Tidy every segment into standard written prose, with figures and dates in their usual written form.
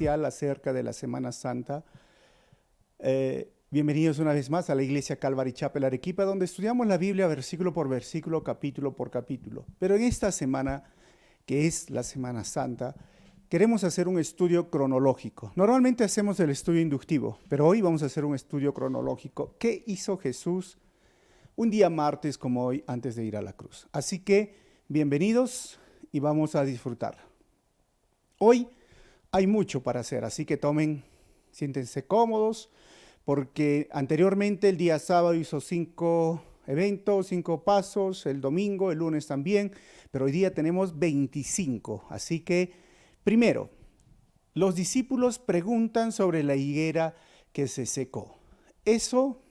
especial acerca de la Semana Santa. Bienvenidos una vez más a la Iglesia Calvary Chapel Arequipa, donde estudiamos la Biblia versículo por versículo, capítulo por capítulo. Pero en esta semana, que es la Semana Santa, queremos hacer un estudio cronológico. Normalmente hacemos el estudio inductivo, pero hoy vamos a hacer un estudio cronológico. ¿Qué hizo Jesús un día martes como hoy antes de ir a la cruz? Así que bienvenidos y vamos a disfrutar. Hoy hay mucho para hacer, así que siéntense cómodos, porque anteriormente el día sábado hizo 5 eventos, 5 pasos, el domingo, el lunes también, pero hoy día tenemos 25. Así que, primero, los discípulos preguntan sobre la higuera que se secó. Eso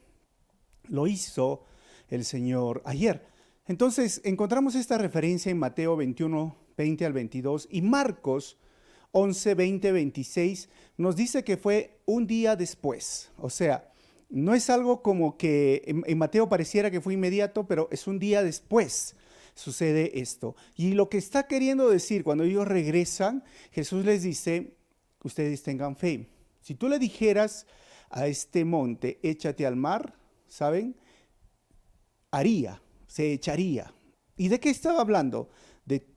lo hizo el Señor ayer. Entonces, encontramos esta referencia en Mateo 21, 20 al 22 y Marcos 11, 20, 26 nos dice que fue un día después. O sea, no es algo como que en Mateo pareciera que fue inmediato, pero es un día después sucede esto. Y lo que está queriendo decir cuando ellos regresan, Jesús les dice, ustedes tengan fe. Si tú le dijeras a este monte, échate al mar, ¿saben? Se echaría. ¿Y de qué estaba hablando?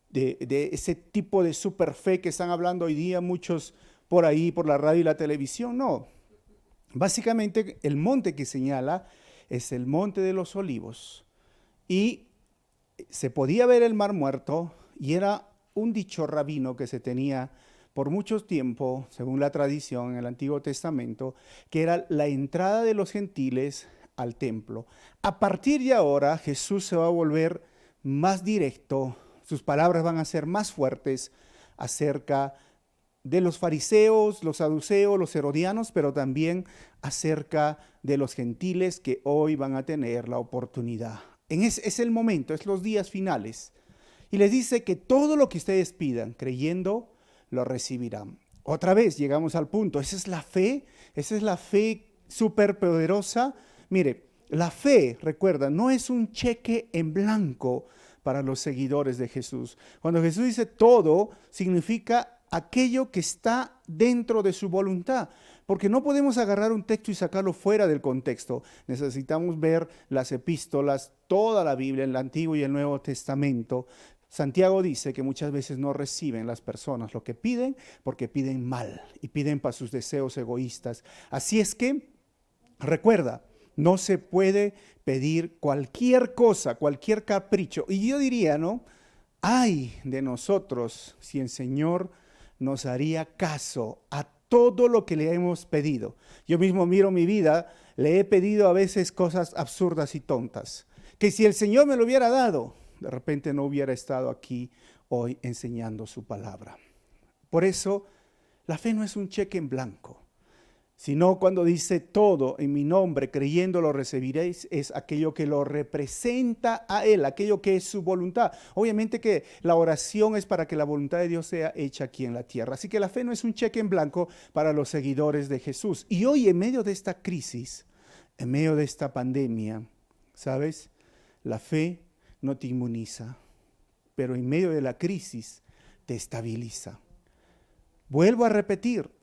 De ese tipo de super fe que están hablando hoy día muchos por ahí, por la radio y la televisión. No, básicamente el monte que señala es el monte de los olivos y se podía ver el mar muerto y era un dicho rabino que se tenía por mucho tiempo, según la tradición en el Antiguo Testamento, que era la entrada de los gentiles al templo. A partir de ahora Jesús se va a volver más directo. Sus palabras van a ser más fuertes acerca de los fariseos, los saduceos, los herodianos, pero también acerca de los gentiles que hoy van a tener la oportunidad. Es el momento, es los días finales. Y les dice que todo lo que ustedes pidan, creyendo, lo recibirán. Otra vez llegamos al punto, esa es la fe súper poderosa. Mire, la fe, recuerda, no es un cheque en blanco para los seguidores de Jesús. Cuando Jesús dice todo, significa aquello que está dentro de su voluntad. Porque no podemos agarrar un texto y sacarlo fuera del contexto. Necesitamos ver las epístolas, toda la Biblia, el Antiguo y el Nuevo Testamento. Santiago dice que muchas veces no reciben las personas lo que piden porque piden mal y piden para sus deseos egoístas. Así es que, recuerda, no se puede pedir cualquier cosa, cualquier capricho. Y yo diría, ¿no? Ay de nosotros si el Señor nos haría caso a todo lo que le hemos pedido. Yo mismo miro mi vida, le he pedido a veces cosas absurdas y tontas, que si el Señor me lo hubiera dado, de repente no hubiera estado aquí hoy enseñando su palabra. Por eso, la fe no es un cheque en blanco, sino cuando dice todo en mi nombre, creyendo lo recibiréis, es aquello que lo representa a Él, aquello que es su voluntad. Obviamente que la oración es para que la voluntad de Dios sea hecha aquí en la tierra. Así que la fe no es un cheque en blanco para los seguidores de Jesús. Y hoy en medio de esta crisis, en medio de esta pandemia, ¿sabes? La fe no te inmuniza, pero en medio de la crisis te estabiliza. Vuelvo a repetir.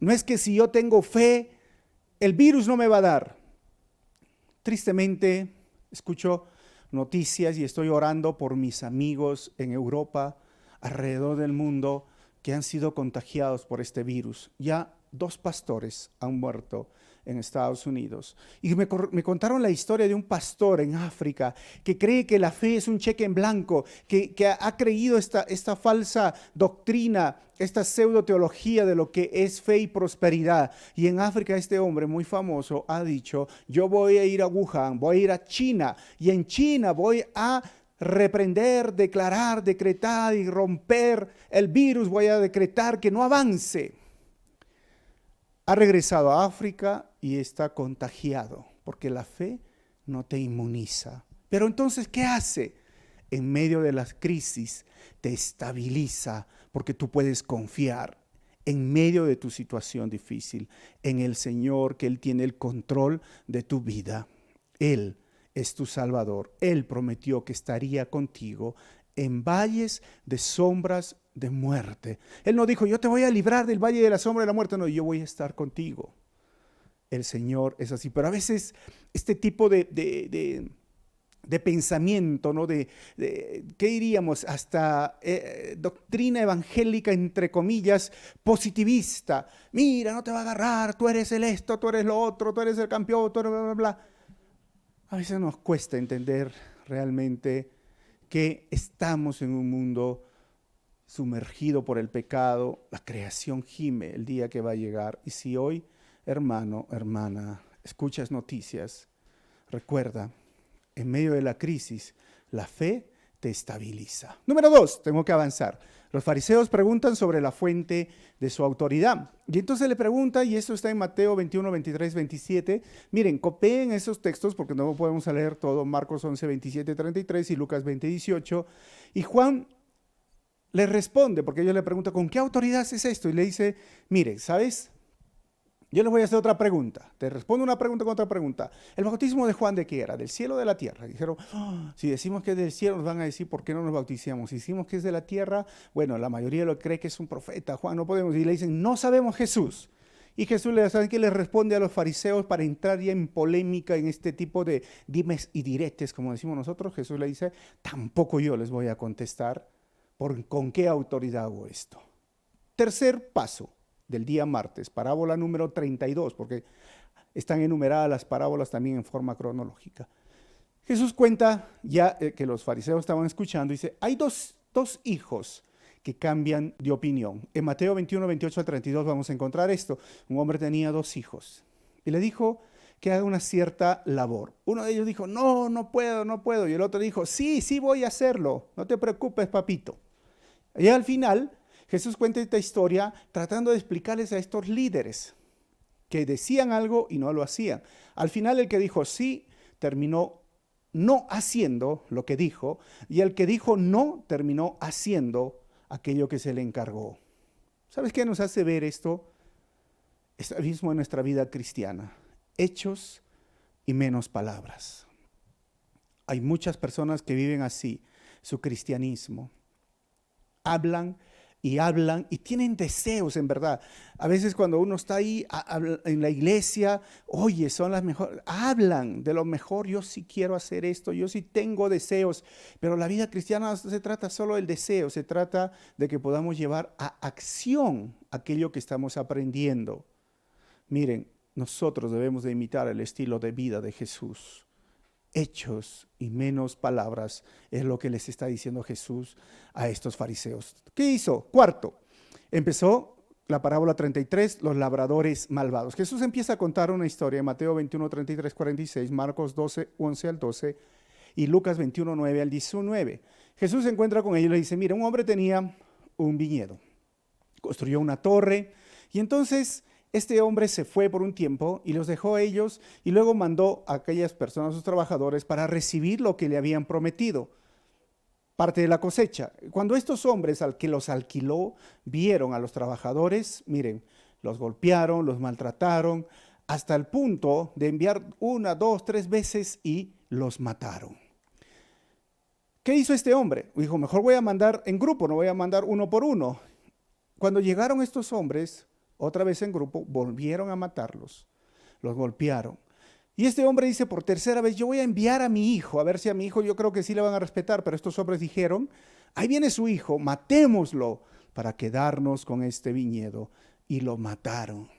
No es que si yo tengo fe, el virus no me va a dar. Tristemente, escucho noticias y estoy orando por mis amigos en Europa, alrededor del mundo, que han sido contagiados por este virus. Ya 2 pastores han muerto en Estados Unidos. Y me contaron la historia de un pastor en África que cree que la fe es un cheque en blanco, que ha creído esta falsa doctrina, esta pseudo-teología de lo que es fe y prosperidad. Y en África este hombre muy famoso ha dicho, yo voy a ir a Wuhan, voy a ir a China, y en China voy a reprender, declarar, decretar y romper el virus, voy a decretar que no avance. Ha regresado a África y está contagiado, porque la fe no te inmuniza. Pero entonces, ¿qué hace? En medio de las crisis, te estabiliza, porque tú puedes confiar en medio de tu situación difícil, en el Señor, que Él tiene el control de tu vida. Él es tu Salvador. Él prometió que estaría contigo en valles de sombras de muerte. Él no dijo, yo te voy a librar del valle de la sombra de la muerte. No, yo voy a estar contigo. El Señor es así. Pero a veces este tipo de pensamiento, ¿no? ¿Qué diríamos? Hasta doctrina evangélica, entre comillas, positivista. Mira, no te va a agarrar, tú eres el esto, tú eres lo otro, tú eres el campeón, tú eres bla, bla, bla. A veces nos cuesta entender realmente que estamos en un mundo sumergido por el pecado. La creación gime el día que va a llegar. Y si hoy, hermano, hermana, escuchas noticias, recuerda, en medio de la crisis, la fe te estabiliza. Número 2, tengo que avanzar. Los fariseos preguntan sobre la fuente de su autoridad. Y entonces le pregunta, y esto está en Mateo 21, 23, 27. Miren, copien esos textos porque no podemos leer todo. Marcos 11, 27, 33 y Lucas 20, 18. Y Juan le responde, porque ellos le preguntan, ¿con qué autoridad haces esto? Y le dice, mire, ¿sabes? Yo les voy a hacer otra pregunta. Te respondo una pregunta con otra pregunta. ¿El bautismo de Juan de qué era? ¿Del cielo o de la tierra? Dijeron, si decimos que es del cielo, nos van a decir, ¿por qué no nos bautizamos? Si decimos que es de la tierra, bueno, la mayoría lo cree que es un profeta. Juan, no podemos. Y le dicen, no sabemos Jesús. Y Jesús ¿saben qué? Le responde a los fariseos para entrar ya en polémica en este tipo de dimes y diretes, como decimos nosotros. Jesús le dice, tampoco yo les voy a contestar con qué autoridad hago esto. Tercer paso del día martes, parábola número 32, porque están enumeradas las parábolas también en forma cronológica. Jesús cuenta ya que los fariseos estaban escuchando, dice, hay dos hijos que cambian de opinión. En Mateo 21, 28 al 32 vamos a encontrar esto. Un hombre tenía 2 hijos y le dijo que haga una cierta labor. Uno de ellos dijo, no puedo. Y el otro dijo, sí, voy a hacerlo. No te preocupes, papito. Y al final, Jesús cuenta esta historia tratando de explicarles a estos líderes que decían algo y no lo hacían. Al final el que dijo sí terminó no haciendo lo que dijo y el que dijo no terminó haciendo aquello que se le encargó. ¿Sabes qué nos hace ver esto? Es mismo en nuestra vida cristiana. Hechos y menos palabras. Hay muchas personas que viven así su cristianismo. Hablan y tienen deseos en verdad. A veces cuando uno está ahí en la iglesia, oye, son las mejores, hablan de lo mejor, yo sí quiero hacer esto, yo sí tengo deseos, pero la vida cristiana no se trata solo del deseo, se trata de que podamos llevar a acción aquello que estamos aprendiendo. Miren, nosotros debemos de imitar el estilo de vida de Jesús. Hechos y menos palabras es lo que les está diciendo Jesús a estos fariseos. ¿Qué hizo? Cuarto, empezó la parábola 33, los labradores malvados. Jesús empieza a contar una historia en Mateo 21, 33, 46, Marcos 12, 11 al 12 y Lucas 21, 9 al 19. Jesús se encuentra con ellos y le dice, mira, un hombre tenía un viñedo, construyó una torre y entonces este hombre se fue por un tiempo y los dejó a ellos y luego mandó a aquellas personas, a sus trabajadores, para recibir lo que le habían prometido, parte de la cosecha. Cuando estos hombres al que los alquiló vieron a los trabajadores, miren, los golpearon, los maltrataron, hasta el punto de enviar 1, 2, 3 veces y los mataron. ¿Qué hizo este hombre? Dijo, mejor voy a mandar en grupo, no voy a mandar uno por uno. Cuando llegaron estos hombres, otra vez en grupo, volvieron a matarlos, los golpearon. Y este hombre dice por tercera vez, yo voy a enviar a mi hijo, a ver si a mi hijo yo creo que sí le van a respetar, pero estos hombres dijeron, ahí viene su hijo, matémoslo para quedarnos con este viñedo. Y lo mataron.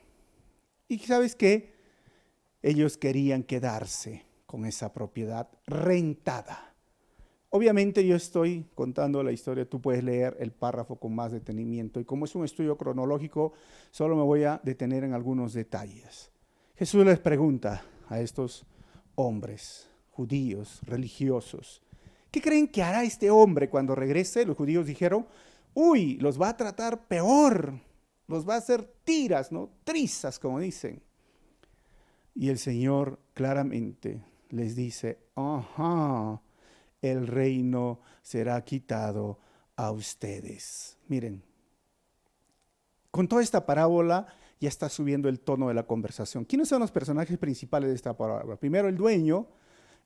¿Y sabes qué? Ellos querían quedarse con esa propiedad rentada. Obviamente yo estoy contando la historia, tú puedes leer el párrafo con más detenimiento y como es un estudio cronológico, solo me voy a detener en algunos detalles. Jesús les pregunta a estos hombres judíos, religiosos, ¿qué creen que hará este hombre cuando regrese? Los judíos dijeron, uy, los va a tratar peor, los va a hacer tiras, ¿no? Trizas, como dicen. Y el Señor claramente les dice, ajá, el reino será quitado a ustedes. Miren, con toda esta parábola ya está subiendo el tono de la conversación. ¿Quiénes son los personajes principales de esta parábola? Primero, el dueño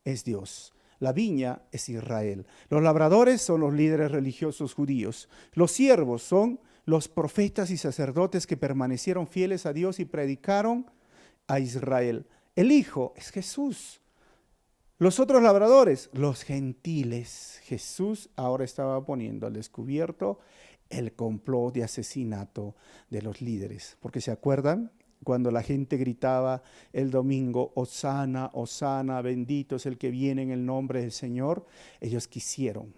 es Dios. La viña es Israel. Los labradores son los líderes religiosos judíos. Los siervos son los profetas y sacerdotes que permanecieron fieles a Dios y predicaron a Israel. El Hijo es Jesús. Los otros labradores, los gentiles. Jesús ahora estaba poniendo al descubierto el complot de asesinato de los líderes. Porque ¿se acuerdan? Cuando la gente gritaba el domingo, Hosana, Hosana, bendito es el que viene en el nombre del Señor, ellos quisieron,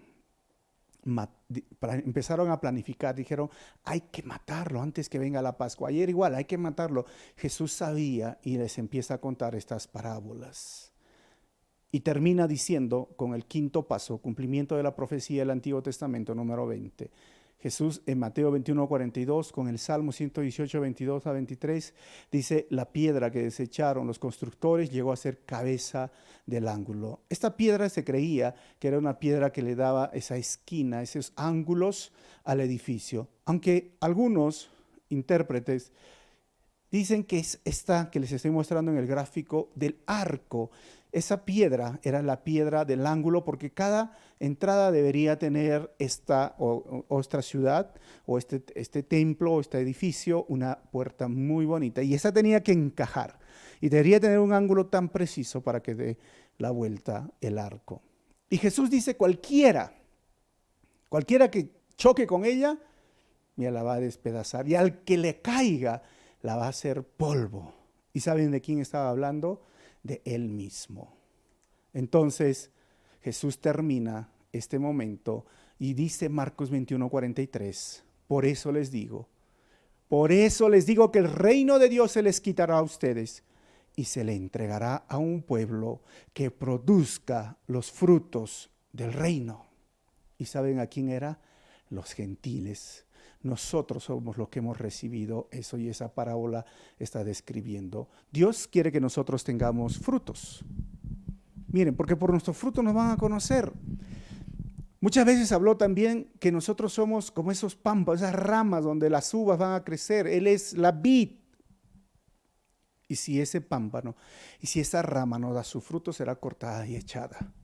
empezaron a planificar, dijeron, hay que matarlo antes que venga la Pascua. Ayer igual, hay que matarlo. Jesús sabía y les empieza a contar estas parábolas. Y termina diciendo, con el quinto paso, cumplimiento de la profecía del Antiguo Testamento, número 20. Jesús en Mateo 21:42, con el Salmo 118, 22 a 23, dice, la piedra que desecharon los constructores llegó a ser cabeza del ángulo. Esta piedra se creía que era una piedra que le daba esa esquina, esos ángulos al edificio. Aunque algunos intérpretes dicen que es esta que les estoy mostrando en el gráfico del arco. Esa piedra era la piedra del ángulo porque cada entrada debería tener esta ciudad o este templo o este edificio una puerta muy bonita y esa tenía que encajar y debería tener un ángulo tan preciso para que dé la vuelta el arco. Y Jesús dice cualquiera que choque con ella, mira, la va a despedazar y al que le caiga la va a hacer polvo. ¿Y saben de quién estaba hablando? De él mismo. Entonces Jesús termina este momento y dice Marcos 21:43, por eso les digo que el reino de Dios se les quitará a ustedes y se le entregará a un pueblo que produzca los frutos del reino. ¿Y saben a quién era? Los gentiles. Nosotros somos los que hemos recibido eso y esa parábola está describiendo. Dios quiere que nosotros tengamos frutos. Miren, porque por nuestros frutos nos van a conocer. Muchas veces habló también que nosotros somos como esos pámpanos, esas ramas donde las uvas van a crecer. Él es la vid. Y si ese pámpano, y si esa rama no da su fruto, será cortada y echada.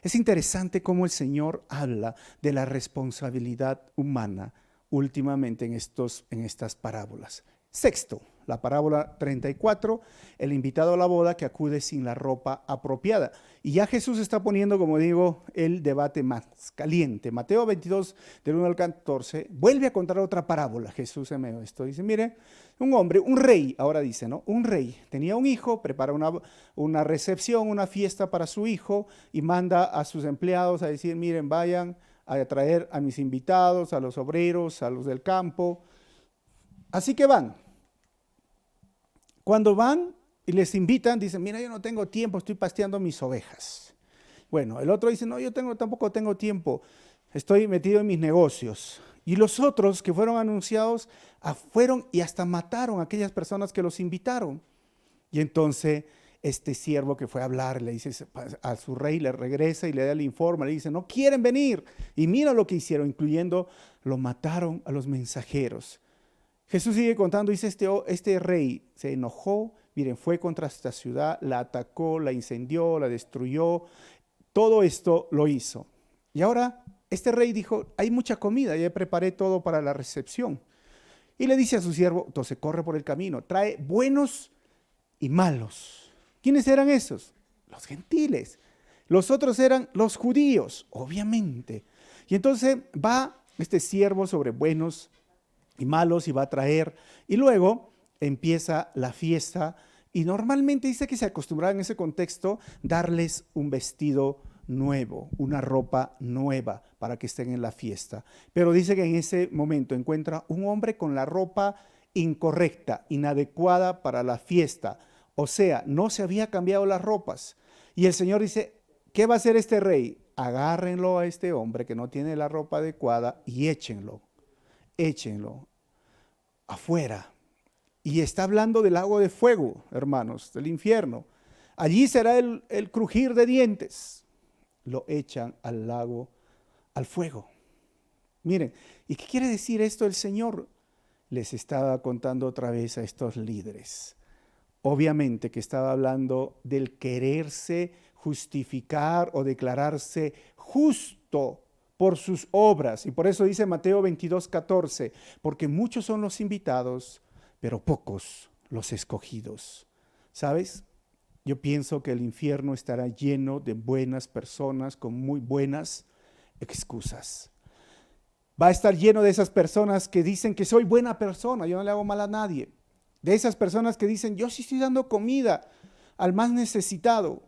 Es interesante cómo el Señor habla de la responsabilidad humana últimamente en estas parábolas. Sexto, la parábola 34, el invitado a la boda que acude sin la ropa apropiada. Y ya Jesús está poniendo, como digo, el debate más caliente. Mateo 22, del 1 al 14, vuelve a contar otra parábola. Jesús en medio de esto dice, mire, un hombre, un rey, ahora dice, ¿no? Un rey tenía un hijo, prepara una recepción, una fiesta para su hijo y manda a sus empleados a decir, miren, vayan a traer a mis invitados, a los obreros, a los del campo. Así que van. Cuando van y les invitan, dicen, mira, yo no tengo tiempo, estoy pasteando mis ovejas. Bueno, el otro dice, no, yo tampoco tengo tiempo, estoy metido en mis negocios. Y los otros que fueron anunciados, fueron y hasta mataron a aquellas personas que los invitaron. Y entonces este siervo que fue a hablar, le dice a su rey, le regresa y le da el informe, le dice, no quieren venir. Y mira lo que hicieron, incluyendo, lo mataron a los mensajeros. Jesús sigue contando, dice, este rey se enojó, miren, fue contra esta ciudad, la atacó, la incendió, la destruyó, todo esto lo hizo. Y ahora este rey dijo, hay mucha comida, ya preparé todo para la recepción. Y le dice a su siervo, entonces corre por el camino, trae buenos y malos. ¿Quiénes eran esos? Los gentiles. Los otros eran los judíos, obviamente. Y entonces va este siervo sobre buenos y malos y va a traer, y luego empieza la fiesta, y normalmente dice que se acostumbraba en ese contexto darles un vestido nuevo, una ropa nueva para que estén en la fiesta. Pero dice que en ese momento encuentra un hombre con la ropa incorrecta, inadecuada para la fiesta, o sea, no se había cambiado las ropas. Y el Señor dice, ¿qué va a hacer este rey? Agárrenlo a este hombre que no tiene la ropa adecuada y échenlo afuera. Y está hablando del lago de fuego, hermanos, del infierno. Allí será el crujir de dientes. Lo echan al lago, al fuego. Miren, ¿y qué quiere decir esto el Señor? Les estaba contando otra vez a estos líderes. Obviamente que estaba hablando del quererse justificar o declararse justo por sus obras. Y por eso dice Mateo 22:14, porque muchos son los invitados, pero pocos los escogidos. ¿Sabes? Yo pienso que el infierno estará lleno de buenas personas con muy buenas excusas. Va a estar lleno de esas personas que dicen que soy buena persona, yo no le hago mal a nadie. De esas personas que dicen, yo sí estoy dando comida al más necesitado,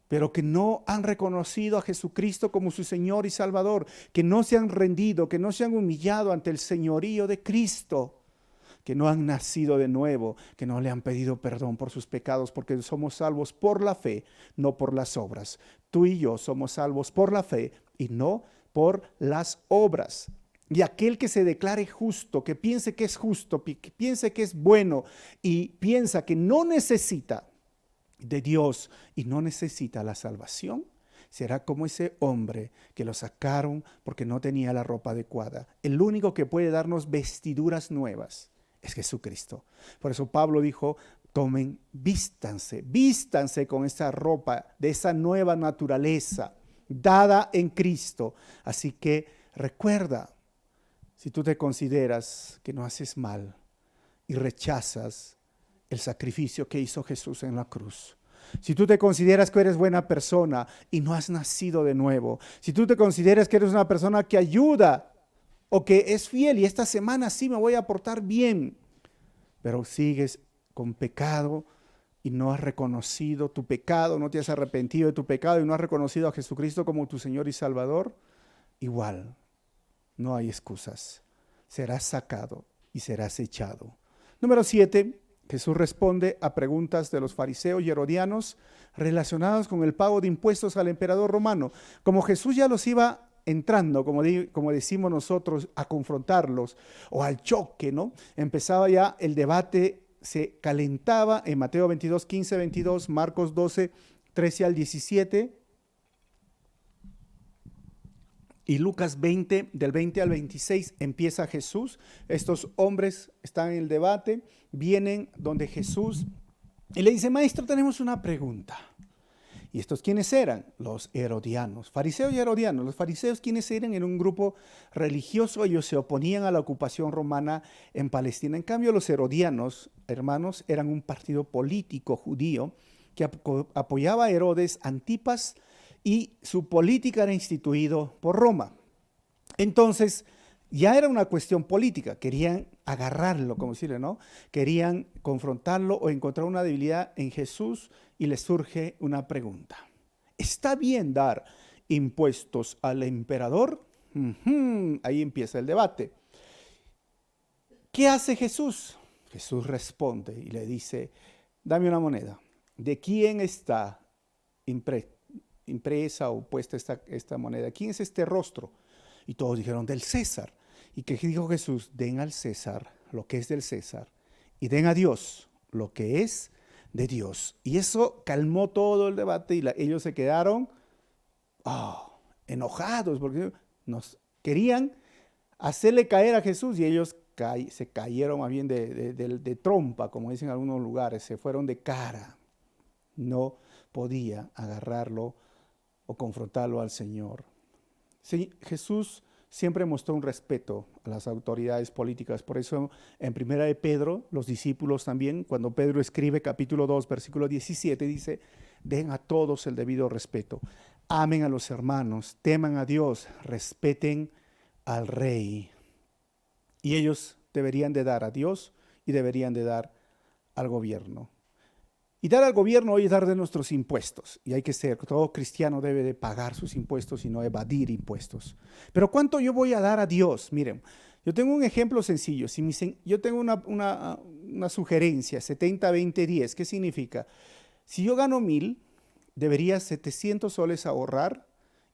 pero que no han reconocido a Jesucristo como su Señor y Salvador, que no se han rendido, que no se han humillado ante el señorío de Cristo, que no han nacido de nuevo, que no le han pedido perdón por sus pecados, porque somos salvos por la fe, no por las obras. Tú y yo somos salvos por la fe y no por las obras. Y aquel que se declare justo, que piense que es justo, que piense que es bueno y piensa que no necesita de Dios y no necesita la salvación, será como ese hombre que lo sacaron porque no tenía la ropa adecuada. El único que puede darnos vestiduras nuevas es Jesucristo. Por eso Pablo dijo, tomen, vístanse con esa ropa de esa nueva naturaleza dada en Cristo. Así que recuerda, si tú te consideras que no haces mal y rechazas el sacrificio que hizo Jesús en la cruz, si tú te consideras que eres buena persona y no has nacido de nuevo, si tú te consideras que eres una persona que ayuda o que es fiel y esta semana sí me voy a portar bien, pero sigues con pecado y no has reconocido tu pecado, no te has arrepentido de tu pecado y no has reconocido a Jesucristo como tu Señor y Salvador, igual, no hay excusas. Serás sacado y serás echado. Número 7, Jesús responde a preguntas de los fariseos y herodianos relacionadas con el pago de impuestos al emperador romano. Como Jesús ya los iba entrando, como decimos nosotros, a confrontarlos o al choque, ¿no? Empezaba ya el debate, se calentaba en Mateo 22, 15, 22, Marcos 12, 13 al 17 y Lucas 20, del 20 al 26 empieza Jesús. Estos hombres están en el debate, vienen donde Jesús y le dice, maestro, tenemos una pregunta. ¿Y estos quiénes eran? Los herodianos, fariseos y herodianos. Los fariseos, ¿quiénes eran? En un grupo religioso, ellos se oponían a la ocupación romana en Palestina. En cambio, los herodianos, hermanos, eran un partido político judío que apoyaba a Herodes Antipas y su política era instituido por Roma. Entonces, ya era una cuestión política, querían agarrarlo, como decirle, ¿no? Querían confrontarlo o encontrar una debilidad en Jesús y les surge una pregunta. ¿Está bien dar impuestos al emperador? Ahí empieza el debate. ¿Qué hace Jesús? Jesús responde y le dice, dame una moneda. ¿De quién está impresa o puesta esta moneda? ¿Quién es este rostro? Y todos dijeron, del César. ¿Y qué dijo Jesús? Den al César lo que es del César y den a Dios lo que es de Dios. Y eso calmó todo el debate y ellos se quedaron enojados porque nos querían hacerle caer a Jesús y ellos se cayeron más bien de trompa, como dicen en algunos lugares, se fueron de cara. No podía agarrarlo o confrontarlo al Señor. Sí, Jesús siempre mostró un respeto a las autoridades políticas. Por eso en Primera de Pedro, los discípulos también, cuando Pedro escribe capítulo 2, versículo 17, dice, den a todos el debido respeto. Amen a los hermanos, teman a Dios, respeten al rey. Y ellos deberían de dar a Dios y deberían de dar al gobierno. Y dar al gobierno hoy es dar de nuestros impuestos. Y hay que ser, todo cristiano debe de pagar sus impuestos y no evadir impuestos. Pero ¿cuánto yo voy a dar a Dios? Miren, yo tengo un ejemplo sencillo. Yo tengo una sugerencia, 70, 20, 10. ¿Qué significa? Si yo gano 1,000, debería 700 soles ahorrar,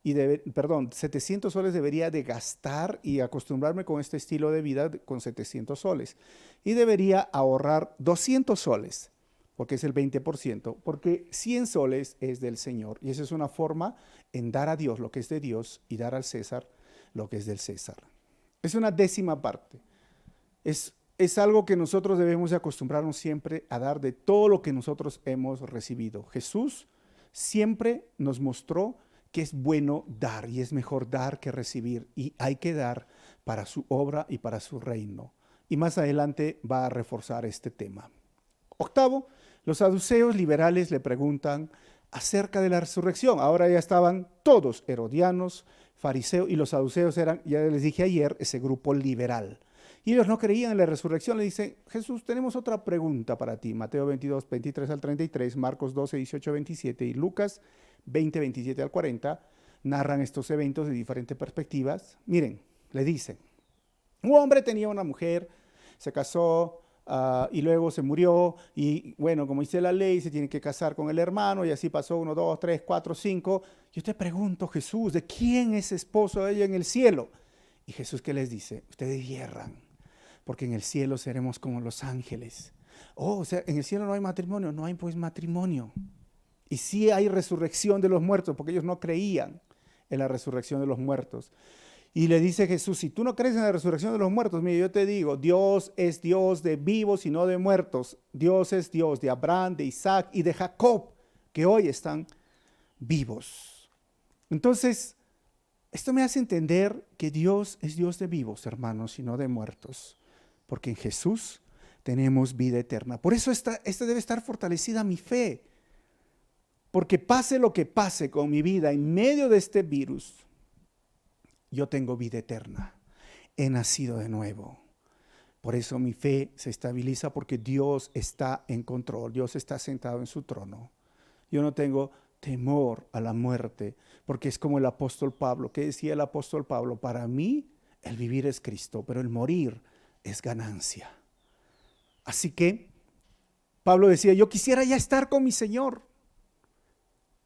700 soles debería de gastar y acostumbrarme con este estilo de vida con 700 soles. Y debería ahorrar 200 soles. Porque es el 20%, porque 100 soles es del Señor. Y esa es una forma en dar a Dios lo que es de Dios y dar al César lo que es del César. Es una décima parte. Es algo que nosotros debemos de acostumbrarnos siempre a dar de todo lo que nosotros hemos recibido. Jesús siempre nos mostró que es bueno dar y es mejor dar que recibir, y hay que dar para su obra y para su reino. Y más adelante va a reforzar este tema. Octavo, los saduceos liberales le preguntan acerca de la resurrección. Ahora ya estaban todos, herodianos, fariseos, y los saduceos eran, ya les dije ayer, ese grupo liberal. Y ellos no creían en la resurrección. Le dicen: Jesús, tenemos otra pregunta para ti. Mateo 22, 23 al 33, Marcos 12, 18, 27 y Lucas 20, 27 al 40 narran estos eventos de diferentes perspectivas. Miren, le dicen: un hombre tenía una mujer, se casó, y luego se murió, y bueno, como dice la ley, se tiene que casar con el hermano, y así pasó 1, 2, 3, 4, 5. Yo te pregunto, Jesús, ¿de quién es esposo de ella en el cielo? Y Jesús, ¿qué les dice? Ustedes hierran, porque en el cielo seremos como los ángeles. Oh, o sea, en el cielo no hay matrimonio. No hay pues matrimonio. Y sí hay resurrección de los muertos, porque ellos no creían en la resurrección de los muertos. Y le dice Jesús: si tú no crees en la resurrección de los muertos, mire, yo te digo, Dios es Dios de vivos y no de muertos. Dios es Dios de Abraham, de Isaac y de Jacob, que hoy están vivos. Entonces, esto me hace entender que Dios es Dios de vivos, hermanos, y no de muertos. Porque en Jesús tenemos vida eterna. Por eso esta debe estar fortalecida mi fe. Porque pase lo que pase con mi vida en medio de este virus, yo tengo vida eterna. He nacido de nuevo. Por eso mi fe se estabiliza, porque Dios está en control. Dios está sentado en su trono. Yo no tengo temor a la muerte, porque es como el apóstol Pablo. ¿Qué decía el apóstol Pablo? Para mí el vivir es Cristo, pero el morir es ganancia. Así que Pablo decía: yo quisiera ya estar con mi Señor.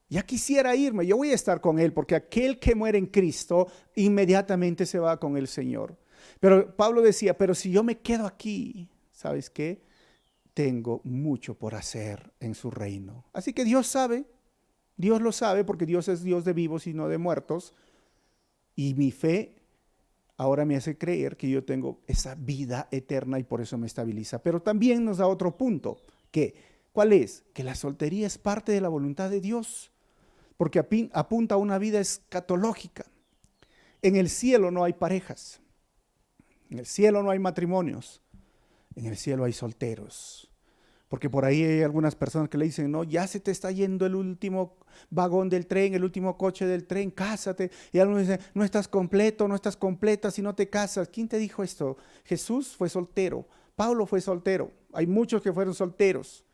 Ya quisiera irme, yo voy a estar con Él, porque aquel que muere en Cristo inmediatamente se va con el Señor. Pero Pablo decía: pero si yo me quedo aquí, ¿sabes qué? Tengo mucho por hacer en su reino. Así que Dios sabe, Dios lo sabe, porque Dios es Dios de vivos y no de muertos. Y mi fe ahora me hace creer que yo tengo esa vida eterna, y por eso me estabiliza. Pero también nos da otro punto, ¿cuál es? Que la soltería es parte de la voluntad de Dios, porque apunta a una vida escatológica. En el cielo no hay parejas, en el cielo no hay matrimonios, en el cielo hay solteros. Porque por ahí hay algunas personas que le dicen: no, ya se te está yendo el último vagón del tren, el último coche del tren, cásate. Y algunos dicen: no estás completo, no estás completa si no te casas. ¿Quién te dijo esto? Jesús fue soltero, Pablo fue soltero, hay muchos que fueron solteros.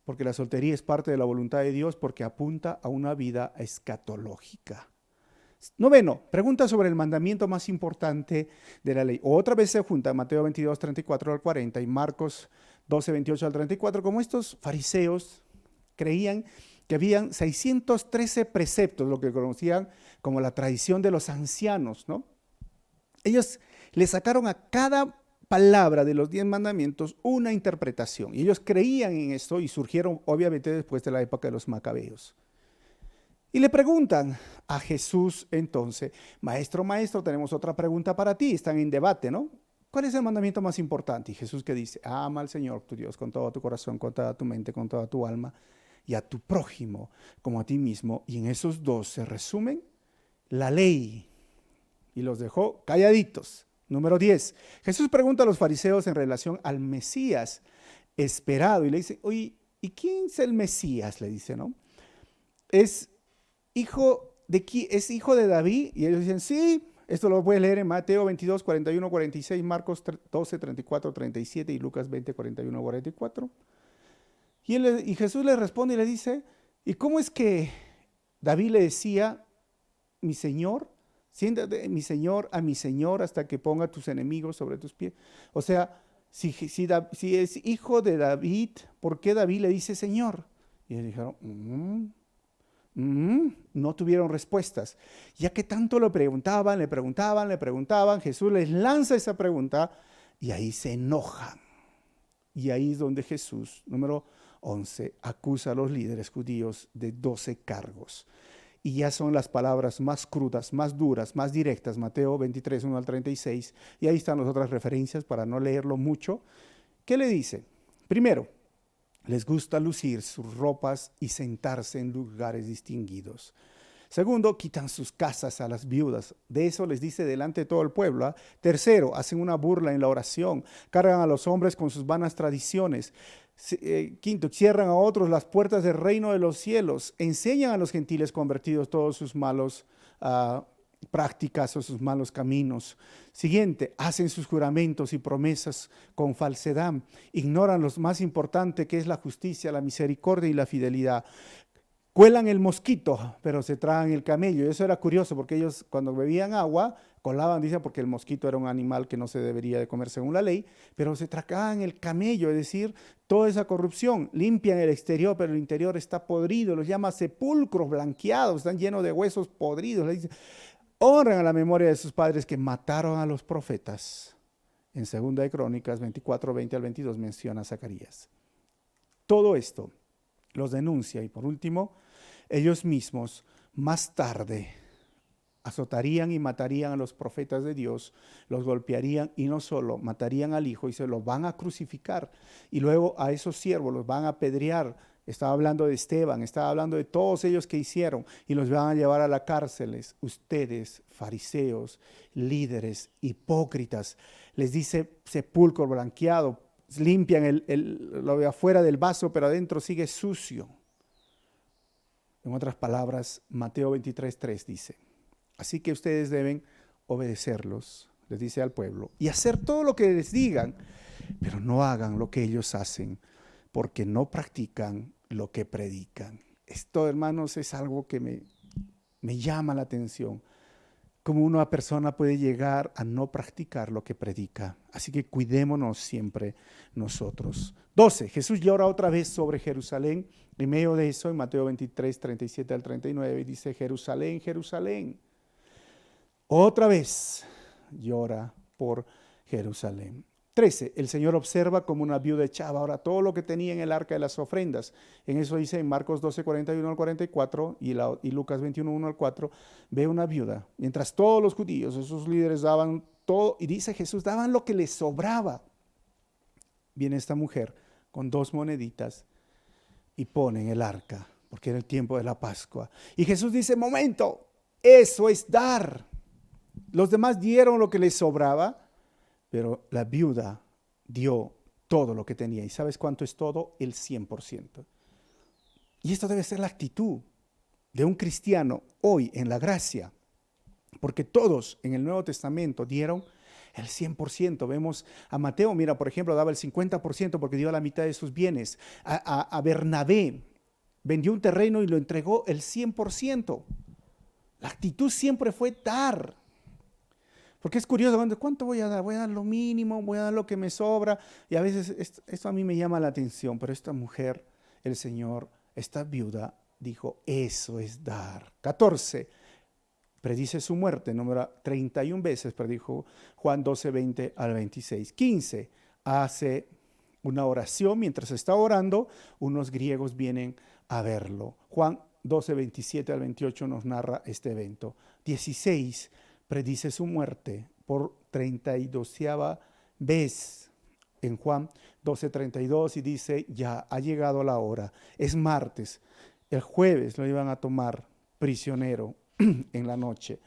Porque la soltería es parte de la voluntad de Dios, porque apunta a una vida escatológica. Noveno, pregunta sobre el mandamiento más importante de la ley. Otra vez se junta Mateo 22, 34 al 40 y Marcos 12, 28 al 34. Como estos fariseos creían que habían 613 preceptos, lo que conocían como la tradición de los ancianos, ¿no? Ellos le sacaron a cada palabra de los 10 mandamientos una interpretación. Y ellos creían en esto, y surgieron obviamente después de la época de los macabeos. Y le preguntan a Jesús entonces: maestro, tenemos otra pregunta para ti. Están en debate, ¿no? ¿Cuál es el mandamiento más importante? Y Jesús, ¿qué dice? Ama al Señor tu Dios con todo tu corazón, con toda tu mente, con toda tu alma, y a tu prójimo como a ti mismo. Y en esos dos se resumen la ley. Y los dejó calladitos. Número 10. Jesús pregunta a los fariseos en relación al Mesías esperado. Y le dice: oye, ¿y quién es el Mesías? Le dice, ¿no? ¿Es hijo de David? Y ellos dicen: sí. Esto lo puedes leer en Mateo 22, 41, 46, Marcos 12, 34, 37 y Lucas 20, 41, 44. Y Jesús le responde y le dice: ¿y cómo es que David le decía mi Señor? Siéntate, mi Señor, a mi Señor, hasta que ponga tus enemigos sobre tus pies. O sea, si es hijo de David, ¿por qué David le dice Señor? Y ellos dijeron: no tuvieron respuestas. Ya que tanto le preguntaban, Jesús les lanza esa pregunta y ahí se enojan. Y ahí es donde Jesús, número 11, acusa a los líderes judíos de 12 cargos. Y ya son las palabras más crudas, más duras, más directas. Mateo 23, 1 al 36. Y ahí están las otras referencias para no leerlo mucho. ¿Qué le dice? Primero, Les gusta lucir sus ropas y sentarse en lugares distinguidos. Segundo, quitan sus casas a las viudas. De eso les dice delante de todo el pueblo. ¿Ah? Tercero, hacen una burla en la oración. Cargan a los hombres con sus vanas tradiciones. Quinto, cierran a otros las puertas del reino de los cielos. Enseñan a los gentiles convertidos todos sus malos prácticas o sus malos caminos. Siguiente, hacen sus juramentos y promesas con falsedad. Ignoran lo más importante, que es la justicia, la misericordia y la fidelidad. Cuelan el mosquito, pero se tragan el camello. Y eso era curioso, porque ellos cuando bebían agua, colaban, dicen, porque el mosquito era un animal que no se debería de comer según la ley, pero se tragaban el camello, es decir, toda esa corrupción. Limpian el exterior, pero el interior está podrido. Los llama sepulcros blanqueados, están llenos de huesos podridos. Le dicen, honran a la memoria de sus padres que mataron a los profetas. En 2 de Crónicas 24, 20 al 22 menciona a Zacarías. Todo esto los denuncia y por último, ellos mismos más tarde azotarían y matarían a los profetas de Dios, los golpearían y no solo, matarían al hijo y se los van a crucificar y luego a esos siervos los van a apedrear. Estaba hablando de Esteban, estaba hablando de todos ellos que hicieron y los van a llevar a las cárceles. Ustedes, fariseos, líderes, hipócritas, les dice sepulcro blanqueado, limpian lo de afuera del vaso, pero adentro sigue sucio. En otras palabras, Mateo 23:3 dice, así que ustedes deben obedecerlos, les dice al pueblo, y hacer todo lo que les digan, pero no hagan lo que ellos hacen, porque no practican lo que predican. Esto, hermanos, es algo que me llama la atención. Cómo una persona puede llegar a no practicar lo que predica. Así que cuidémonos siempre nosotros. 12. Jesús llora otra vez sobre Jerusalén. En medio de eso, en Mateo 23, 37 al 39, dice, Jerusalén, Jerusalén. Otra vez llora por Jerusalén. 13. El Señor observa como una viuda echaba ahora todo lo que tenía en el arca de las ofrendas. En eso dice en Marcos 12, 41 al 44 y Lucas 21, 1 al 4, ve una viuda. Mientras todos los judíos, esos líderes daban todo, y dice Jesús, daban lo que les sobraba. Viene esta mujer con 2 moneditas y pone en el arca, porque era el tiempo de la Pascua. Y Jesús dice, momento, eso es dar. Los demás dieron lo que les sobraba, pero la viuda dio todo lo que tenía. ¿Y sabes cuánto es todo? El 100%. Y esto debe ser la actitud de un cristiano hoy en la gracia, porque todos en el Nuevo Testamento dieron el 100%. Vemos a Mateo, mira, por ejemplo, daba el 50% porque dio la mitad de sus bienes. A Bernabé vendió un terreno y lo entregó el 100%. La actitud siempre fue dar. Porque es curioso, ¿cuánto voy a dar? Voy a dar lo mínimo, voy a dar lo que me sobra. Y a veces esto a mí me llama la atención, pero esta mujer, el Señor, esta viuda, dijo, eso es dar. 14, predice su muerte, número 31 veces, predijo Juan 12, 20 al 26. 15, hace una oración, mientras está orando, unos griegos vienen a verlo. Juan 12, 27 al 28 nos narra este evento. 16, predice su muerte por 32ª vez en Juan 12:32 y dice, ya ha llegado la hora, es martes, el jueves lo iban a tomar prisionero en la noche.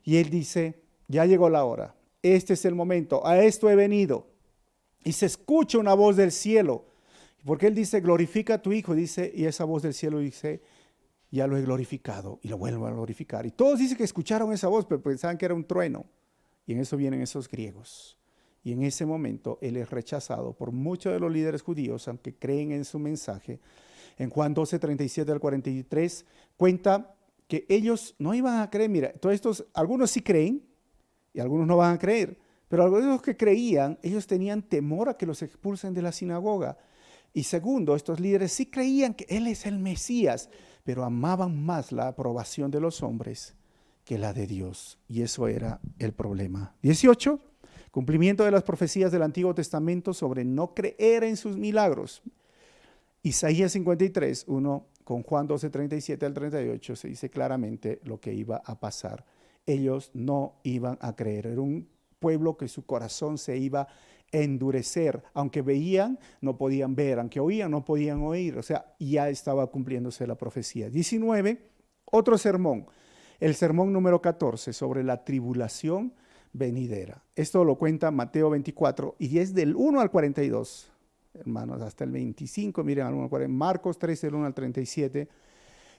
Y él dice, ya llegó la hora, este es el momento, a esto he venido. Y se escucha una voz del cielo, porque él dice, glorifica a tu hijo, dice, y esa voz del cielo dice, ya lo he glorificado y lo vuelvo a glorificar. Y todos dicen que escucharon esa voz, pero pensaban que era un trueno. Y en eso vienen esos griegos. Y en ese momento él es rechazado por muchos de los líderes judíos, aunque creen en su mensaje. En Juan 12, 37 al 43, cuenta que ellos no iban a creer. Mira, todos estos, algunos sí creen y algunos no van a creer. Pero algunos que creían, ellos tenían temor a que los expulsen de la sinagoga. Y segundo, estos líderes sí creían que él es el Mesías, pero amaban más la aprobación de los hombres que la de Dios. Y eso era el problema. 18, cumplimiento de las profecías del Antiguo Testamento sobre no creer en sus milagros. Isaías 53, 1 con Juan 12, 37 al 38 se dice claramente lo que iba a pasar. Ellos no iban a creer. Era un pueblo que su corazón se iba endurecer. Aunque veían, no podían ver. Aunque oían, no podían oír. O sea, ya estaba cumpliéndose la profecía. 19, otro sermón. El sermón número 14 sobre la tribulación venidera. Esto lo cuenta Mateo 24 y es del 1 al 42. Hermanos, hasta el 25, miren, al 1 al 40, Marcos 13, del 1 al 37,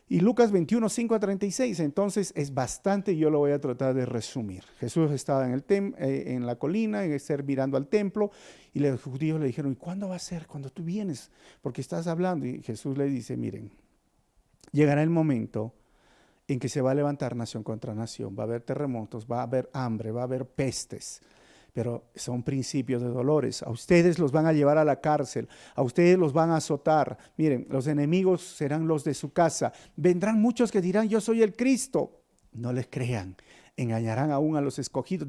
y Lucas 21, 5 a 36. Entonces es bastante, yo lo voy a tratar de resumir. Jesús estaba en la colina, mirando al templo, y los judíos le dijeron, ¿y cuándo va a ser? Cuando tú vienes, porque estás hablando. Y Jesús le dice, miren, llegará el momento en que se va a levantar nación contra nación, va a haber terremotos, va a haber hambre, va a haber pestes, pero son principios de dolores. A ustedes los van a llevar a la cárcel, a ustedes los van a azotar. Miren, los enemigos serán los de su casa. Vendrán muchos que dirán, yo soy el Cristo. No les crean, engañarán aún a los escogidos.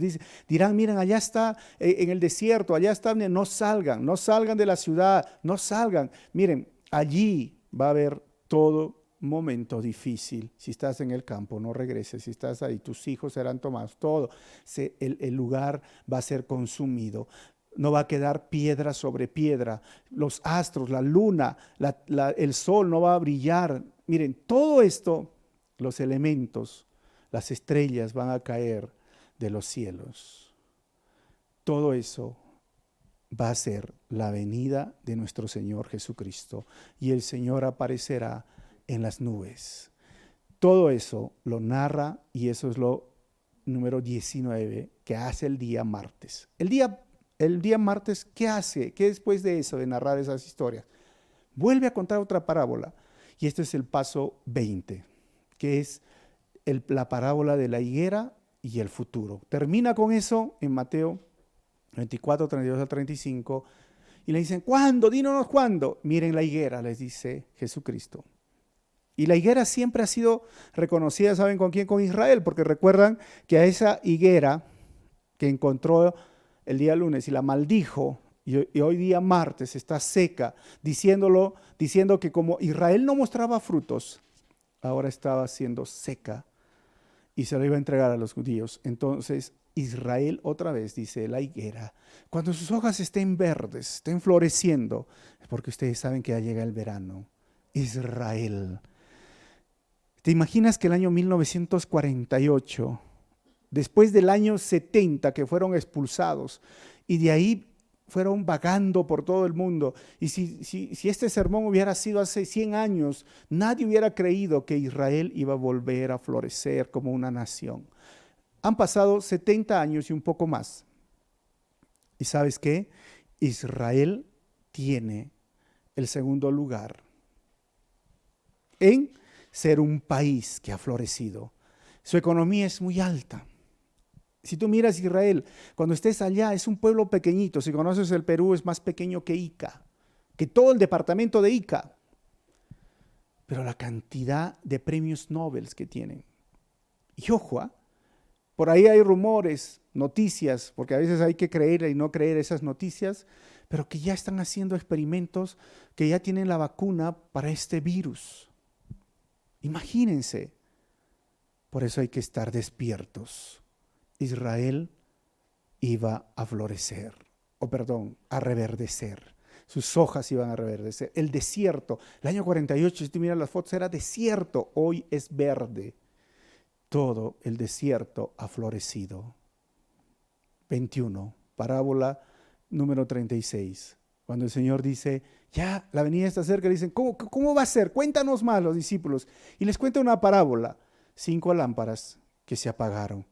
Dirán, miren, allá está en el desierto, allá está, no salgan, no salgan de la ciudad, no salgan. Miren, allí va a haber todo momento difícil. Si estás en el campo, no regreses. Si estás ahí, tus hijos serán tomados. Todo, el lugar va a ser consumido. No va a quedar piedra sobre piedra. Los astros, la luna, el sol no va a brillar. Miren, todo esto, los elementos, las estrellas van a caer de los cielos. Todo eso va a ser la venida de nuestro Señor Jesucristo. Y el Señor aparecerá en las nubes. Todo eso lo narra, y eso es lo número 19 que hace el día martes. El día martes, ¿qué hace? ¿Qué después de eso, de narrar esas historias? Vuelve a contar otra parábola, y este es el paso 20, que es la parábola de la higuera y el futuro. Termina con eso en Mateo 24, 32 al 35, y le dicen, ¿cuándo? Dínonos cuándo. Miren la higuera, les dice Jesucristo. Y la higuera siempre ha sido reconocida, ¿saben con quién? Con Israel, porque recuerdan que a esa higuera que encontró el día lunes y la maldijo, y hoy día martes está seca, diciendo que como Israel no mostraba frutos, ahora estaba siendo seca y se lo iba a entregar a los judíos. Entonces Israel otra vez, dice la higuera, cuando sus hojas estén verdes, estén floreciendo, es porque ustedes saben que ya llega el verano. Israel. ¿Te imaginas que el año 1948, después del año 70 que fueron expulsados, y de ahí fueron vagando por todo el mundo, y si este sermón hubiera sido hace 100 años, nadie hubiera creído que Israel iba a volver a florecer como una nación? Han pasado 70 años y un poco más. ¿Y sabes qué? Israel tiene el segundo lugar en ser un país que ha florecido. Su economía es muy alta. Si tú miras Israel, cuando estés allá, es un pueblo pequeñito. Si conoces el Perú, es más pequeño que Ica, que todo el departamento de Ica. Pero la cantidad de premios Nobel que tienen. Y ojo, por ahí hay rumores, noticias, porque a veces hay que creer y no creer esas noticias, pero que ya están haciendo experimentos, que ya tienen la vacuna para este virus. Imagínense. Por eso hay que estar despiertos. Israel iba a florecer, a reverdecer. Sus hojas iban a reverdecer. El desierto, el año 48, si tú miras las fotos, era desierto. Hoy es verde. Todo el desierto ha florecido. 21, parábola número 36. Cuando el Señor dice, ya la venida está cerca, le dicen, ¿cómo va a ser? Cuéntanos más, los discípulos. Y les cuenta una parábola, 5 lámparas que se apagaron.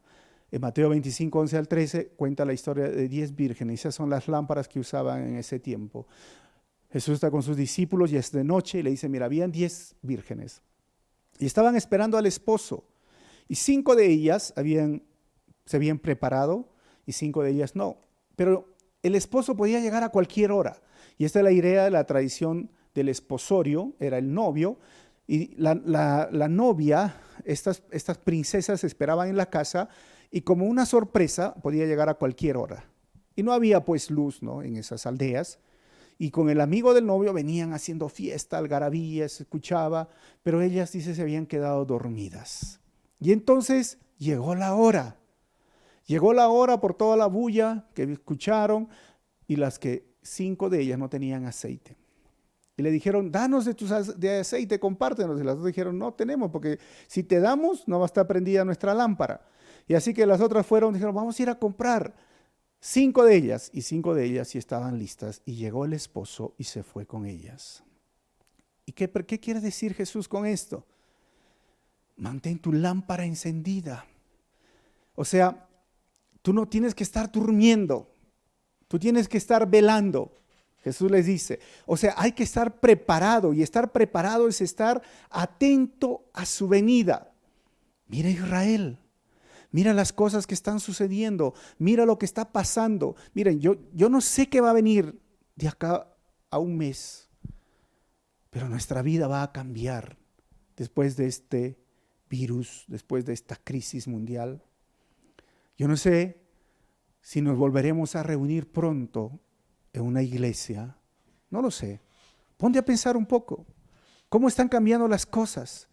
En Mateo 25, 11 al 13, cuenta la historia de 10 vírgenes. Esas son las lámparas que usaban en ese tiempo. Jesús está con sus discípulos y es de noche y le dice, mira, habían 10 vírgenes. Y estaban esperando al esposo. Y 5 de ellas se habían preparado y 5 de ellas no. Pero el esposo podía llegar a cualquier hora. Y esta es la idea de la tradición del esposorio, era el novio. Y la novia, estas princesas esperaban en la casa y como una sorpresa podía llegar a cualquier hora. Y no había pues luz, ¿no?, en esas aldeas. Y con el amigo del novio venían haciendo fiesta, algarabía, se escuchaba, pero ellas, dice, se habían quedado dormidas. Y entonces llegó la hora. Llegó la hora por toda la bulla que escucharon. y las que 5 de ellas no tenían aceite. Y le dijeron, danos de aceite, compártenos. Y las dos dijeron, no tenemos, porque si te damos, no va a estar prendida nuestra lámpara. Y así que las otras dijeron, vamos a ir a comprar. 5 de ellas, y 5 de ellas sí estaban listas. Y llegó el esposo y se fue con ellas. ¿Y qué quiere decir Jesús con esto? Mantén tu lámpara encendida. O sea, tú no tienes que estar durmiendo. Tú tienes que estar velando. Jesús les dice, o sea, hay que estar preparado, y estar preparado es estar atento a su venida. Mira Israel, mira las cosas que están sucediendo, mira lo que está pasando. Miren, yo no sé qué va a venir de acá a un mes, pero nuestra vida va a cambiar después de este virus, después de esta crisis mundial. Yo no sé si nos volveremos a reunir pronto en una iglesia, no lo sé. Ponte a pensar un poco, ¿cómo están cambiando las cosas?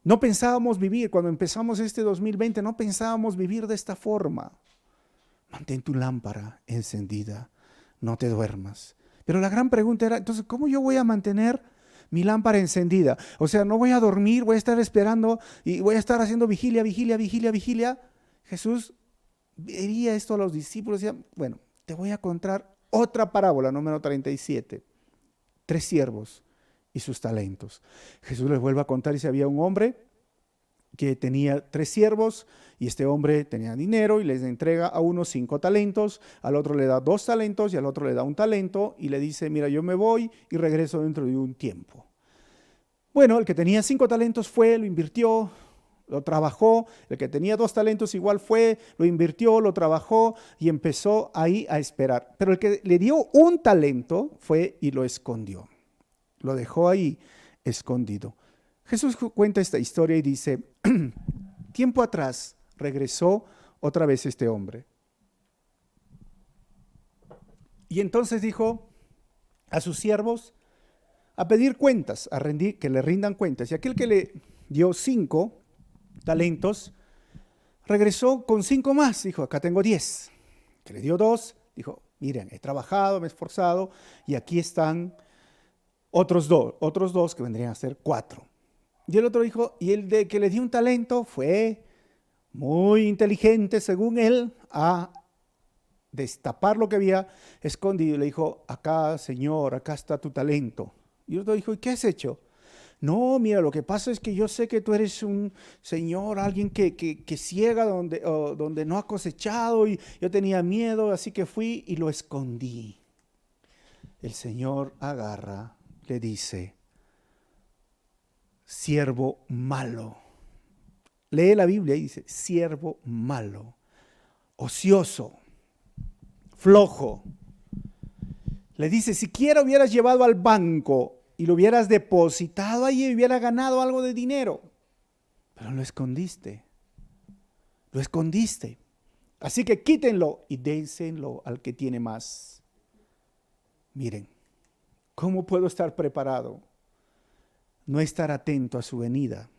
No pensábamos vivir, cuando empezamos este 2020, no pensábamos vivir de esta forma. Mantén tu lámpara encendida, no te duermas. Pero la gran pregunta era, entonces, ¿cómo yo voy a mantener mi lámpara encendida? O sea, no voy a dormir, voy a estar esperando y voy a estar haciendo vigilia. Jesús vería esto a los discípulos y decía, bueno, te voy a contar otra parábola, número 37. 3 siervos y sus talentos. Jesús les vuelve a contar y dice, había un hombre que tenía 3 siervos, y este hombre tenía dinero y les entrega a uno 5 talentos, al otro le da 2 talentos y al otro le da 1 talento, y le dice, mira, yo me voy y regreso dentro de un tiempo. Bueno, el que tenía 5 talentos fue, lo invirtió, lo trabajó. El que tenía 2 talentos igual fue, lo invirtió, lo trabajó y empezó ahí a esperar. Pero el que le dio 1 talento fue y lo escondió. Lo dejó ahí escondido. Jesús cuenta esta historia y dice, tiempo atrás regresó otra vez este hombre. Y entonces dijo a sus siervos a pedir cuentas, que le rindan cuentas. Y aquel que le dio 5 talentos, regresó con 5 más, dijo, acá tengo 10. Que le dio 2, dijo, miren, he trabajado, me he esforzado, y aquí están otros dos que vendrían a ser 4. Y el otro dijo, y el de que le dio 1 talento fue muy inteligente, según él, a destapar lo que había escondido, y le dijo, acá, Señor, acá está tu talento. Y el otro dijo, ¿y qué has hecho? No, mira, lo que pasa es que yo sé que tú eres un señor, alguien que ciega donde no ha cosechado, y yo tenía miedo, así que fui y lo escondí. El Señor agarra, le dice, siervo malo. Lee la Biblia y dice, siervo malo, ocioso, flojo. Le dice, siquiera hubieras llevado al banco y lo hubieras depositado ahí y hubiera ganado algo de dinero. Pero lo escondiste. Lo escondiste. Así que quítenlo y dénselo al que tiene más. Miren, ¿cómo puedo estar preparado? No estar atento a su venida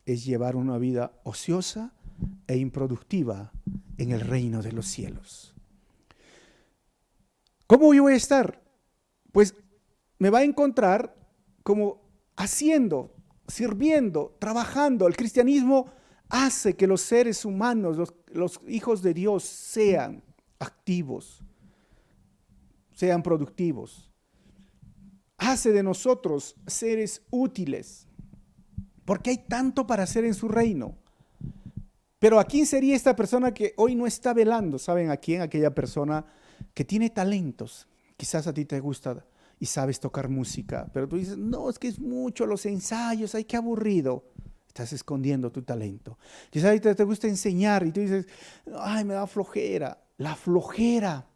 es llevar una vida ociosa e improductiva en el reino de los cielos. ¿Cómo yo voy a estar? Pues me va a encontrar como haciendo, sirviendo, trabajando. El cristianismo hace que los seres humanos, los hijos de Dios, sean activos, sean productivos. Hace de nosotros seres útiles, porque hay tanto para hacer en su reino. Pero ¿a quién sería esta persona que hoy no está velando? ¿Saben a quién? Aquella persona que tiene talentos. Quizás a ti te gusta y sabes tocar música, pero tú dices, no, es que es mucho los ensayos, ay, qué aburrido. Estás escondiendo tu talento. Quizás te gusta enseñar y tú dices, ay, me da flojera. La flojera,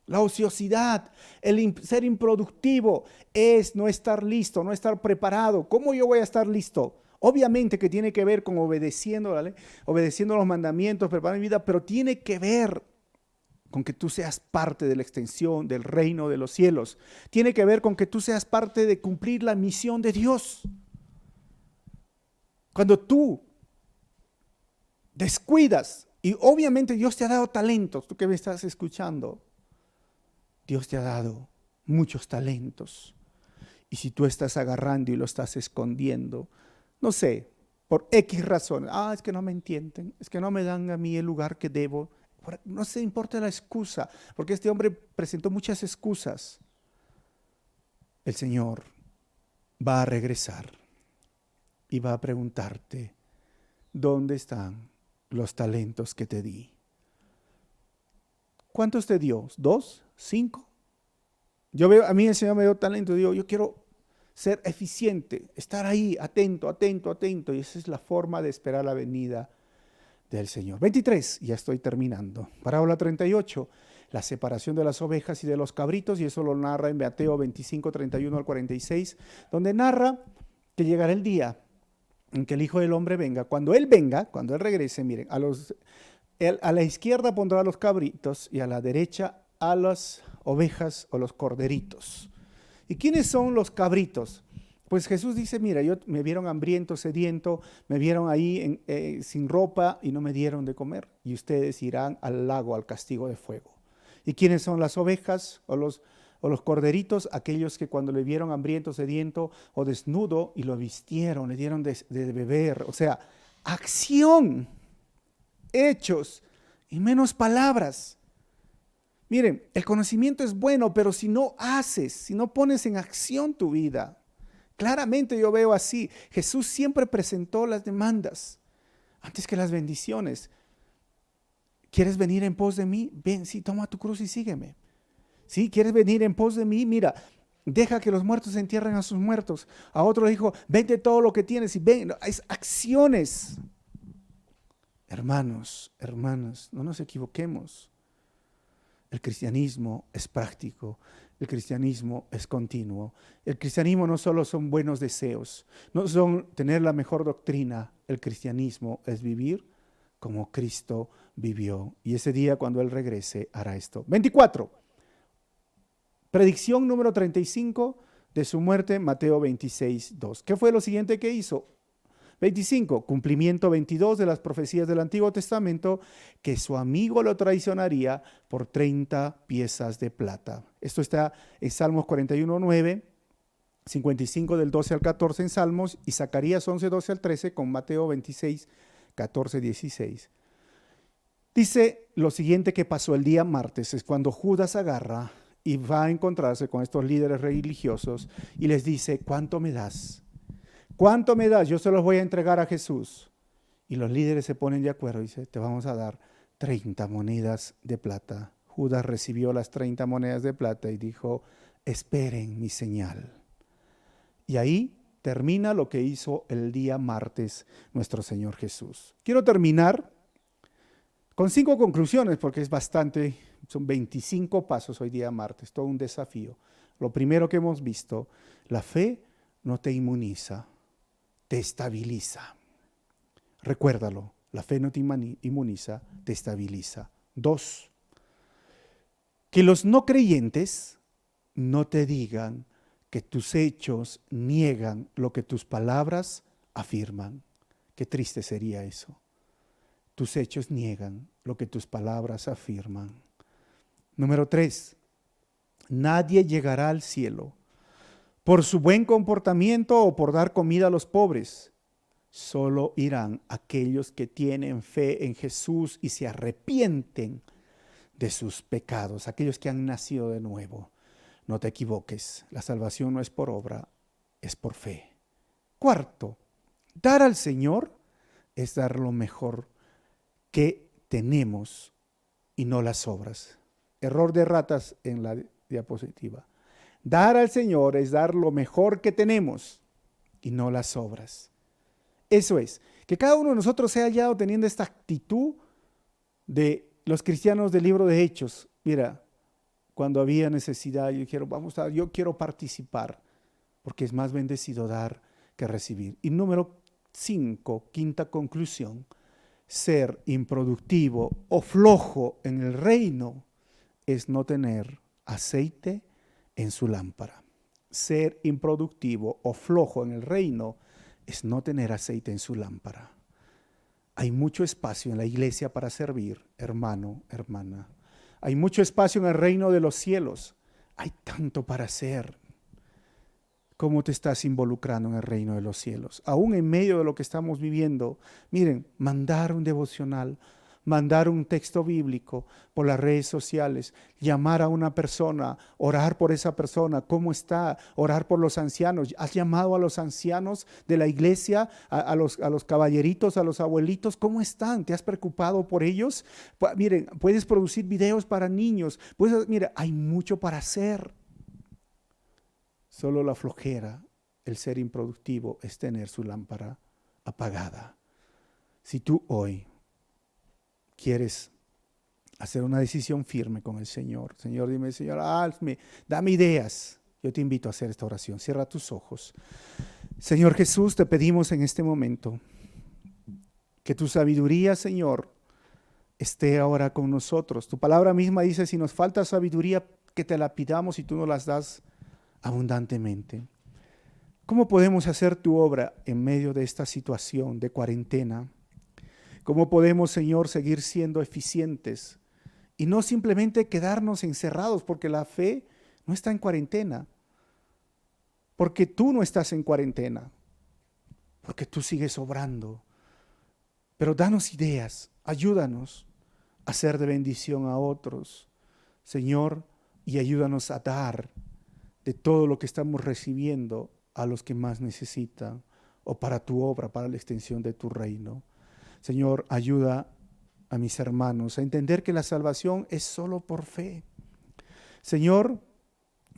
la ociosidad, el ser improductivo es no estar listo, no estar preparado. ¿Cómo yo voy a estar listo? Obviamente que tiene que ver con obedeciendo la ley, obedeciendo los mandamientos, preparando mi vida, pero tiene que ver con que tú seas parte de la extensión del reino de los cielos. Tiene que ver con que tú seas parte de cumplir la misión de Dios. Cuando tú descuidas, y obviamente Dios te ha dado talentos, tú que me estás escuchando, Dios te ha dado muchos talentos. Y si tú estás agarrando y lo estás escondiendo, no sé, por X razones, es que no me entienden, es que no me dan a mí el lugar que debo. No se importa la excusa, porque este hombre presentó muchas excusas. El Señor va a regresar y va a preguntarte, ¿dónde están los talentos que te di? ¿Cuántos te dio? ¿2? ¿5? A mí el Señor me dio talento, digo, yo quiero ser eficiente, estar ahí, atento, atento, atento, y esa es la forma de esperar la venida del Señor. 23, ya estoy terminando. Parábola 38, la separación de las ovejas y de los cabritos, y eso lo narra en Mateo 25, 31 al 46, donde narra que llegará el día en que el Hijo del Hombre venga. Cuando Él venga, cuando Él regrese, miren, a la izquierda pondrá a los cabritos y a la derecha a las ovejas o los corderitos. ¿Y quiénes son los cabritos? Pues Jesús dice, mira, me vieron hambriento, sediento, me vieron ahí sin ropa y no me dieron de comer. Y ustedes irán al lago, al castigo de fuego. ¿Y quiénes son las ovejas o los corderitos? Aquellos que cuando le vieron hambriento, sediento o desnudo y lo vistieron, le dieron de beber. O sea, acción, hechos y menos palabras. Miren, el conocimiento es bueno, pero si no haces, si no pones en acción tu vida, claramente yo veo así. Jesús siempre presentó las demandas antes que las bendiciones. ¿Quieres venir en pos de mí? Ven, sí, toma tu cruz y sígueme. ¿Sí? ¿Quieres venir en pos de mí? Mira, deja que los muertos entierren a sus muertos. A otro le dijo, vende todo lo que tienes y ven. Es acciones. Hermanos, hermanas, no nos equivoquemos. El cristianismo es práctico, el cristianismo es continuo. El cristianismo no solo son buenos deseos, no son tener la mejor doctrina. El cristianismo es vivir como Cristo vivió. Y ese día cuando Él regrese hará esto. 24. Predicción número 35 de su muerte, Mateo 26, 2. ¿Qué fue lo siguiente que hizo? 25, cumplimiento 22 de las profecías del Antiguo Testamento, que su amigo lo traicionaría por 30 piezas de plata. Esto está en Salmos 41, 9, 55 del 12 al 14 en Salmos, y Zacarías 11, 12 al 13 con Mateo 26, 14, 16. Dice lo siguiente que pasó el día martes, es cuando Judas agarra y va a encontrarse con estos líderes religiosos y les dice, ¿cuánto me das? ¿Cuánto me das? Yo se los voy a entregar a Jesús. Y los líderes se ponen de acuerdo y dicen, te vamos a dar 30 monedas de plata. Judas recibió las 30 monedas de plata y dijo, esperen mi señal. Y ahí termina lo que hizo el día martes nuestro Señor Jesús. Quiero terminar con 5 conclusiones porque es bastante, son 25 pasos hoy día martes, todo un desafío. Lo primero que hemos visto, la fe no te inmuniza, te estabiliza. Recuérdalo, la fe no te inmuniza, te estabiliza. 2, que los no creyentes no te digan que tus hechos niegan lo que tus palabras afirman. Qué triste sería eso. Tus hechos niegan lo que tus palabras afirman. Número 3, nadie llegará al cielo por su buen comportamiento o por dar comida a los pobres. Solo irán aquellos que tienen fe en Jesús y se arrepienten de sus pecados, aquellos que han nacido de nuevo. No te equivoques, la salvación no es por obra, es por fe. 4, dar al Señor es dar lo mejor que tenemos y no las obras. Error de ratas en la diapositiva. Dar al Señor es dar lo mejor que tenemos y no las obras. Eso es, que cada uno de nosotros se ha hallado teniendo esta actitud de los cristianos del libro de Hechos. Mira, cuando había necesidad, yo quiero participar, porque es más bendecido dar que recibir. Y número 5, quinta conclusión, ser improductivo o flojo en el reino es no tener aceite en su lámpara. Ser improductivo o flojo en el reino es no tener aceite en su lámpara. Hay mucho espacio en la iglesia para servir, hermano, hermana. Hay mucho espacio en el reino de los cielos. Hay tanto para hacer. ¿Cómo te estás involucrando en el reino de los cielos? Aún en medio de lo que estamos viviendo, miren, mandar un devocional, mandar un texto bíblico por las redes sociales, llamar a una persona, orar por esa persona, ¿cómo está? Orar por los ancianos. ¿Has llamado a los ancianos de la iglesia, a los caballeritos, a los abuelitos? ¿Cómo están? ¿Te has preocupado por ellos? Miren, puedes producir videos para niños. Mira, hay mucho para hacer. Solo la flojera, el ser improductivo, es tener su lámpara apagada. Si tú hoy quieres hacer una decisión firme con el Señor, Señor, dime, Señor, dame ideas. Yo te invito a hacer esta oración. Cierra tus ojos. Señor Jesús, te pedimos en este momento que tu sabiduría, Señor, esté ahora con nosotros. Tu palabra misma dice, si nos falta sabiduría, que te la pidamos y tú nos las das abundantemente. ¿Cómo podemos hacer tu obra en medio de esta situación de cuarentena? ¿Cómo podemos, Señor, seguir siendo eficientes y no simplemente quedarnos encerrados? Porque la fe no está en cuarentena, porque tú no estás en cuarentena, porque tú sigues obrando. Pero danos ideas, ayúdanos a ser de bendición a otros, Señor, y ayúdanos a dar de todo lo que estamos recibiendo a los que más necesitan, o para tu obra, para la extensión de tu reino. Señor, ayuda a mis hermanos a entender que la salvación es solo por fe. Señor,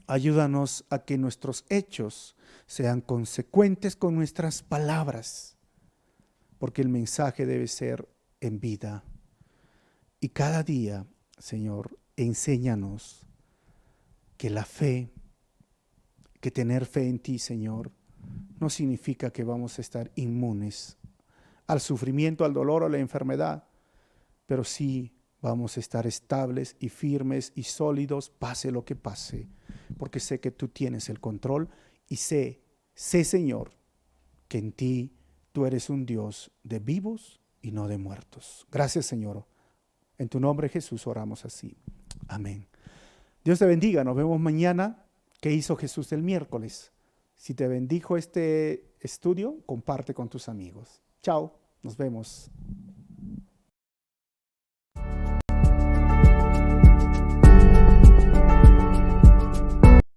ayúdanos a que nuestros hechos sean consecuentes con nuestras palabras, porque el mensaje debe ser en vida. Y cada día, Señor, enséñanos que la fe, que tener fe en ti, Señor, no significa que vamos a estar inmunes al sufrimiento, al dolor o a la enfermedad, pero sí vamos a estar estables y firmes y sólidos, pase lo que pase, porque sé que tú tienes el control y sé, Señor, que en ti tú eres un Dios de vivos y no de muertos. Gracias, Señor. En tu nombre, Jesús, oramos así. Amén. Dios te bendiga. Nos vemos mañana. ¿Qué hizo Jesús el miércoles? Si te bendijo este estudio, comparte con tus amigos. Chao, nos vemos.